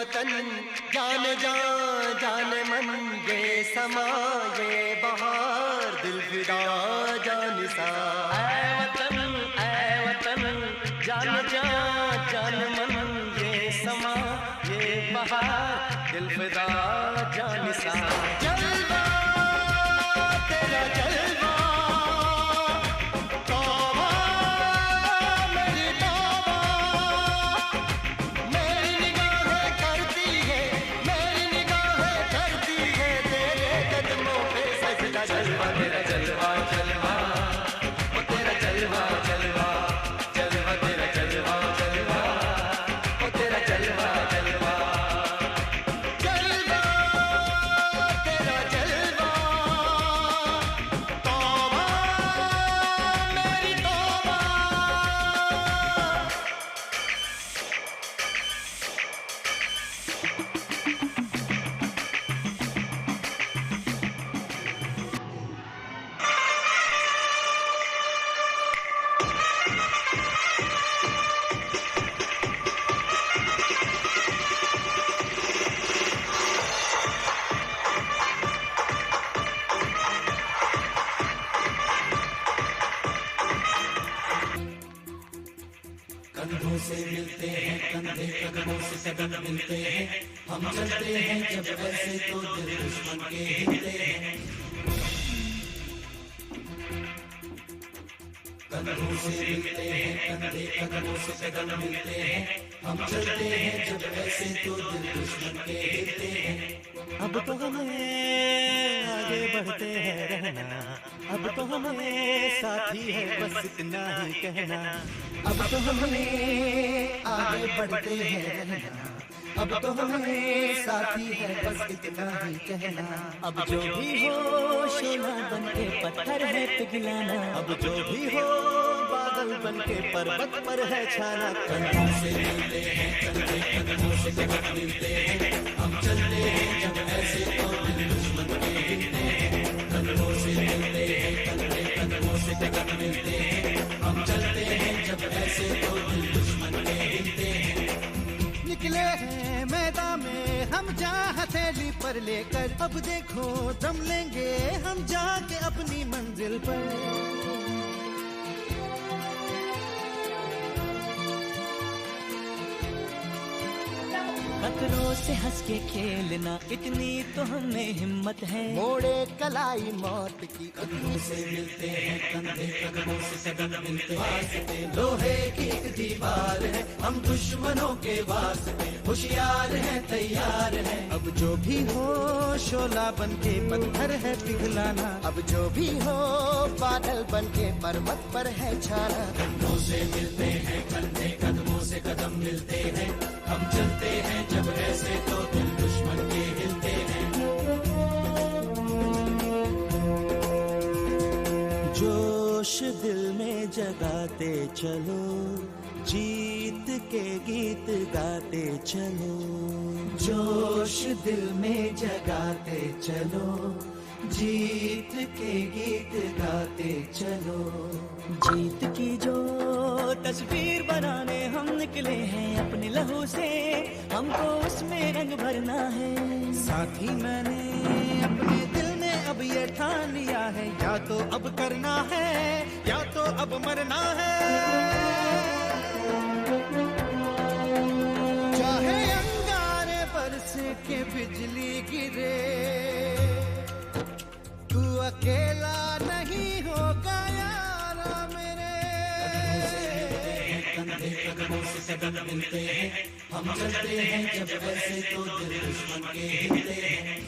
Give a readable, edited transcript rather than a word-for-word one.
वतन जान जान जान मन, ये समा ये बहार दिल फिदा जानिसा। ऐ वतन जान जान जान मन, ये समा ये बहार दिल फिदा जानिसा। जलवा तेरा जलवा, जलवा तेरा जलवा जलवा, ओ तेरा जलवा जलवा, जलवा तेरा जलवा जलवा, ओ तेरा जलवा जलवा, जलवा तेरा जलवा। तौबा मेरी तौबा। कंधों से मिलते हैं कंधे, कदमों से कदम मिलते हैं, हम चलते हैं जब ऐसे तो दिल दुश्मन के हिलते हैं। कंधों से मिलते हैं कंधे, कदमों से कदम मिलते हैं, हम चलते हैं जब ऐसे तो दिल दुश्मन के हिलते हैं। अब तो हमें आगे बढ़ते हैं रहना, अब तो हमें साथी है बस इतना ही कहना। अब तो हमें आगे बढ़ते हैं रहना, अब तो हमें साथी है बस इतना ही कहना। अब जो भी हो शोला बन के पत्थर है पिघलाना, अब जो भी हो बादल बन के पर्वत पर है छाना। कंधों से मिलते हैं कंधे, कदमों से कदम मिलते हैं, हम चलते हैं जब ऐसे तो दिल दुश्मन के हिलते हैं। कंधों से मिलते हैं कंधे, कदमों से कदम मिलते हैं, हम चलते हैं जब ऐसे तो दिल दुश्मन के हिलते हैं। निकले हैं मैदान में हम जा हथेली पर लेकर, अब देखो दम लेंगे हम जाके अपनी मंजिल पर। खतरों से हंस के खेलना इतनी तो हमें हिम्मत है, मोड़े कलाई मौत की। कंधों से मिलते हैं कंधे, कदमों से कदम मिलते हैं, लोहे की एक दीवार है हम दुश्मनों के वास्ते, होशियार हैं तैयार हैं। अब जो भी हो शोला बन के पत्थर है पिघलाना, अब जो भी हो बादल बन के पर्वत पर है छाना। कंधों से मिलते हैं कंधे, कदमों से कदम मिलते हैं, हम चलते हैं जब ऐसे तो दिल दुश्मन के हिलते हैं। जोश दिल में जगाते चलो, जीत के गीत गाते चलो। जोश दिल में जगाते चलो, जीत के गीत गाते चलो। जीत की जो तस्वीर बनाने हम निकले हैं अपने लहू से, हमको उसमें रंग भरना है। साथी मैंने अपने दिल में अब ये ठान लिया है, या तो अब करना है या तो अब मरना है। चाहे अंगारे बरस के बिजली गिरे, तू अकेला नहीं होगा यारा मेरे। कंधे, कदमों से कदम मिलते हैं, हम चलते हैं जब ऐसे तो दिल दुश्मन के हिलते हैं।